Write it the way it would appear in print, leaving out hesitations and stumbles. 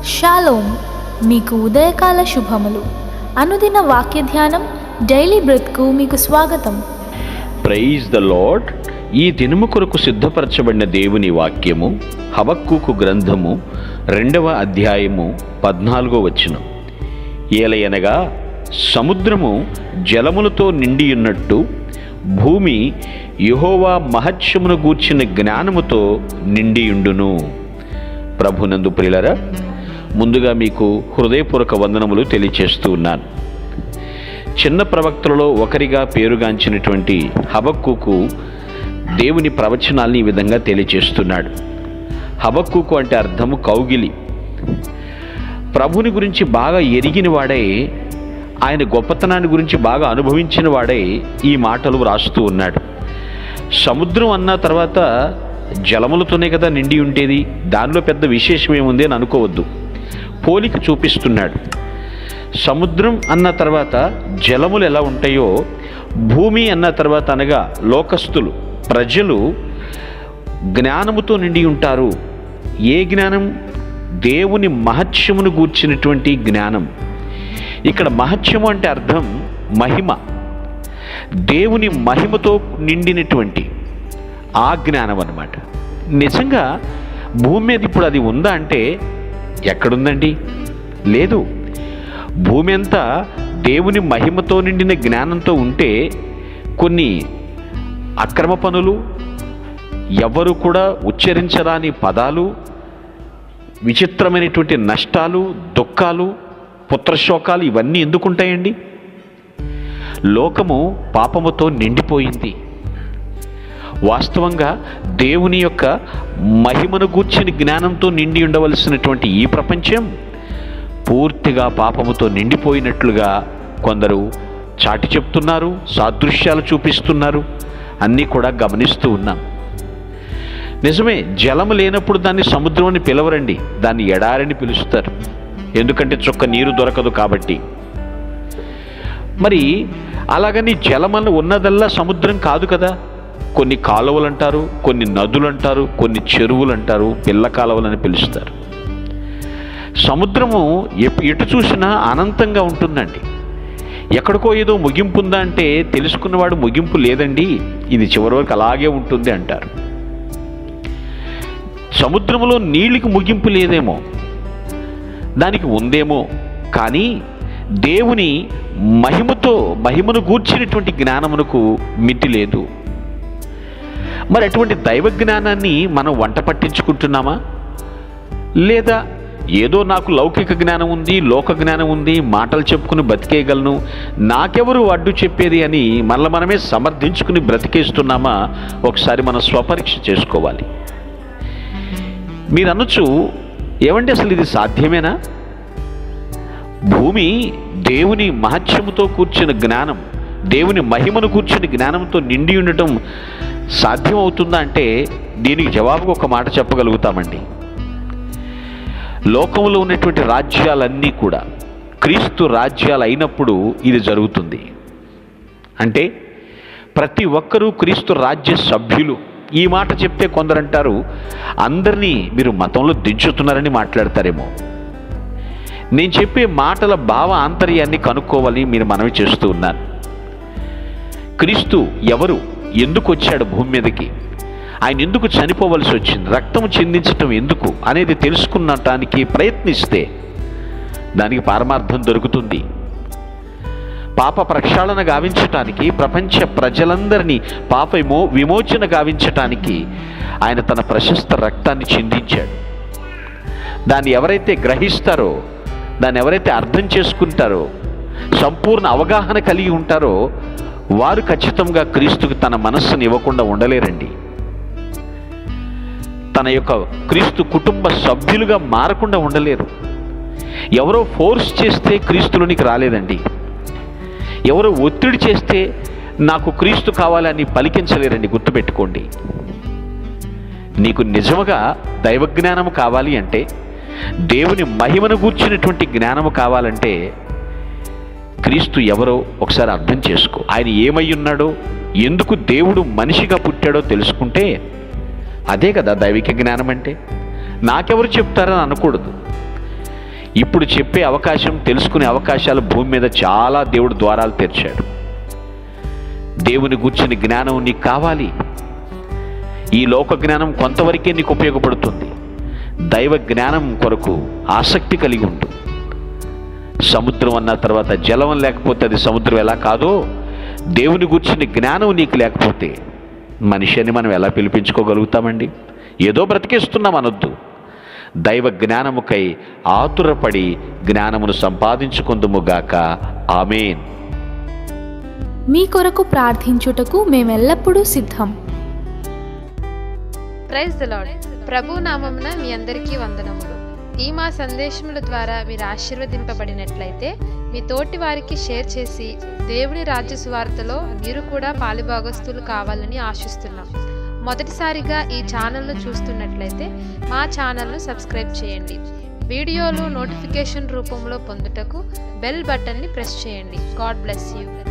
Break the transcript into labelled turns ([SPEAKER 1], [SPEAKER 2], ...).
[SPEAKER 1] Shalom, మీకు ఉదయకాల శుభములు. అనుదిన వాక్య ధ్యానం డైలీ బ్రెత్కు మీకు స్వాగతం.
[SPEAKER 2] Praise the lord. ఈ దినము కొరకు సిద్ధపరచబడిన దేవుని వాక్యము హబక్కూకు గ్రంథము 2వ అధ్యాయము 14వ వచనం. ఏలయనగా సముద్రము జలములతో నిండియున్నట్టు భూమి యెహోవా మహత్యమును గూర్చిన జ్ఞానముతో నిండియుండును. ప్రభునందు ప్రియులారా, ముందుగా మీకు హృదయపూర్వక వందనములు తెలియచేస్తూ ఉన్నాను. చిన్న ప్రవక్తలలో ఒకరిగా పేరుగాంచినటువంటి హబక్కూకు దేవుని ప్రవచనాల్ని ఈ విధంగా తెలియచేస్తున్నాడు. హబక్కూకు అంటే అర్థము కౌగిలి. ప్రభుని గురించి బాగా ఎరిగిన వాడై, ఆయన గొప్పతనాన్ని గురించి బాగా అనుభవించిన వాడై ఈ మాటలు వ్రాస్తూ ఉన్నాడు. సముద్రం అన్న తర్వాత జలములతోనే కదా నిండి ఉండేది, దానిలో పెద్ద విశేషం ఏముంది అని అనుకోవద్దు. పోలిక చూపిస్తున్నాడు. సముద్రం అన్న తర్వాత జలములు ఎలా ఉంటాయో, భూమి అన్న తర్వాత అనగా లోకస్తులు, ప్రజలు జ్ఞానముతో నిండి ఉంటారు. ఏ జ్ఞానం? దేవుని మహత్యమును గూర్చినటువంటి జ్ఞానం. ఇక్కడ మహత్యము అంటే అర్థం మహిమ, దేవుని మహిమతో నిండినటువంటి ఆ జ్ఞానం అన్నమాట. నిజంగా భూమి మీద ఇప్పుడు అది ఉందా అంటే ఎక్కడుందండి? లేదు. భూమి అంతా దేవుని మహిమతో నిండిన జ్ఞానంతో ఉంటే కొన్ని అక్రమ పనులు, ఎవరు కూడా ఉచ్చరించరాని పదాలు, విచిత్రమైనటువంటి నష్టాలు, దుఃఖాలు, పుత్రశోకాలు ఇవన్నీ ఎందుకుంటాయండి? లోకము పాపముతో నిండిపోయింది. వాస్తవంగా దేవుని యొక్క మహిమను గూర్చిన జ్ఞానంతో నిండి ఉండవలసినటువంటి ఈ ప్రపంచం పూర్తిగా పాపముతో నిండిపోయినట్లుగా కొందరు చాటి చెప్తున్నారు, సాదృశ్యాలు చూపిస్తున్నారు. అన్నీ కూడా గమనిస్తూ ఉన్నాం. నిజమే, జలము లేనప్పుడు దాన్ని సముద్రం అని పిలవరండి, దాన్ని ఎడారని పిలుస్తారు. ఎందుకంటే చుక్క నీరు దొరకదు కాబట్టి. మరి అలాగని జలమని ఉన్నదల్లా సముద్రం కాదు కదా. కొన్ని కాలువలు అంటారు, కొన్ని నదులు అంటారు, కొన్ని చెరువులు అంటారు, పిల్ల కాలువలని పిలుస్తారు. సముద్రము ఎటు చూసినా అనంతంగా ఉంటుందండి. ఎక్కడికో ఏదో ముగింపు ఉందా అంటే తెలుసుకున్నవాడు ముగింపు లేదండి, ఇది చివరి వరకు అలాగే ఉంటుంది అంటారు. సముద్రంలో నీళ్ళకి ముగింపు లేదేమో, దానికి ఉందేమో, కానీ దేవుని మహిమను గూర్చినటువంటి జ్ఞానమునకు మితి లేదు. మరి అటువంటి దైవ జ్ఞానాన్ని మనం వంట పట్టించుకుంటున్నామా? లేదా ఏదో నాకు లౌకిక జ్ఞానం ఉంది, లోక జ్ఞానం ఉంది, మాటలు చెప్పుకుని బతికేయగలను, నాకెవరు అడ్డు చెప్పేది అని మనమే సమర్థించుకుని బ్రతికేస్తున్నామా? ఒకసారి మనం స్వపరీక్ష చేసుకోవాలి. మీరు అనొచ్చు, ఏమంటే అసలు ఇది సాధ్యమేనా? భూమి దేవుని మహత్యముతో కూర్చున్న జ్ఞానం, దేవుని మహిమను కూర్చుని జ్ఞానంతో నిండి ఉండటం సాధ్యమవుతుందా అంటే దీనికి జవాబుగా ఒక మాట చెప్పగలుగుతామండి. లోకంలో ఉన్నటువంటి రాజ్యాలన్నీ కూడా క్రీస్తు రాజ్యాలు అయినప్పుడు ఇది జరుగుతుంది. అంటే ప్రతి ఒక్కరూ క్రీస్తు రాజ్య సభ్యులు. ఈ మాట చెప్తే కొందరంటారు, అందరినీ మీరు మతంలో దించుతున్నారని మాట్లాడతారేమో. నేను చెప్పే మాటల భావ ఆంతర్యాన్ని కనుక్కోవాలి, మీరు మనవి చేస్తూ ఉన్నాను. క్రీస్తు ఎవరు? ఎందుకు వచ్చాడు భూమి మీదకి? ఆయన ఎందుకు చనిపోవలసి వచ్చింది? రక్తము చిందించటం ఎందుకు అనేది తెలుసుకున్నటానికి ప్రయత్నిస్తే దానికి పారమార్థం దొరుకుతుంది. పాప ప్రక్షాళన గావించటానికి, ప్రపంచ ప్రజలందరినీ పాప విమోచన గావించటానికి ఆయన తన ప్రశస్త రక్తాన్ని చిందించాడు. దాన్ని ఎవరైతే గ్రహిస్తారో, దాన్ని ఎవరైతే అర్థం చేసుకుంటారో, సంపూర్ణ అవగాహన కలిగి ఉంటారో వారు ఖచ్చితంగా క్రీస్తుకు తన మనస్సును ఇవ్వకుండా ఉండలేరండి. తన యొక్క క్రీస్తు కుటుంబ సభ్యులుగా మారకుండా ఉండలేరు. ఎవరో ఫోర్స్ చేస్తే క్రీస్తులోనికి రాలేదండి. ఎవరో ఒత్తిడి చేస్తే నాకు క్రీస్తు కావాలని పలికించలేరండి. గుర్తుపెట్టుకోండి. నీకు నిజముగా దైవజ్ఞానము కావాలి అంటే, దేవుని మహిమను గూర్చినటువంటి జ్ఞానము కావాలంటే క్రీస్తు ఎవరో ఒకసారి అర్థం చేసుకో. ఆయన ఏమై ఉన్నాడో, ఎందుకు దేవుడు మనిషిగా పుట్టాడో తెలుసుకుంటే అదే కదా దైవిక జ్ఞానం అంటే. నాకెవరు చెప్తారని అనకూడదు. ఇప్పుడు చెప్పే అవకాశం, తెలుసుకునే అవకాశాలు భూమి మీద చాలా దేవుడు ద్వారాలు తెరిచాడు. దేవుని గూర్చిన జ్ఞానం నీకు కావాలి. ఈ లోక జ్ఞానం కొంతవరకే నీకు ఉపయోగపడుతుంది. దైవ జ్ఞానం కొరకు ఆసక్తి కలిగి ఉండు. సముద్రం అన్న తర్వాత జలం లేకపోతే అది సముద్రం ఎలా కాదో, దేవుని గూర్చిన జ్ఞానం నీకు లేకపోతే మనిషిని మనం ఎలా పిలిపించుకోగలుగుతామండి? ఏదో బ్రతికేస్తున్నాం అనొద్దు. దైవ జ్ఞానముకై ఆతురపడి జ్ఞానమును సంపాదించుకుందుముగాక. ఆమేన్.
[SPEAKER 1] మీ కొరకు ప్రార్థించుటకు మేమెల్లప్పుడూ సిద్ధం.
[SPEAKER 3] Praise the lord. ప్రభు నామమున మీ అందరికీ వందనములు. ఈ మా సందేశముల ద్వారా మీరు ఆశీర్వదింపబడినట్లయితే మీ తోటి వారికి షేర్ చేసి దేవుని రాజ్య సువార్తలో మీరు కూడా పాలుభాగస్తులు కావాలని ఆశిస్తున్నాం. మొదటిసారిగా ఈ ఛానల్ను చూస్తున్నట్లయితే మా ఛానల్ను సబ్స్క్రైబ్ చేయండి. వీడియోలు నోటిఫికేషన్ రూపంలో పొందుటకు బెల్ బటన్ని ప్రెస్ చేయండి. God bless you.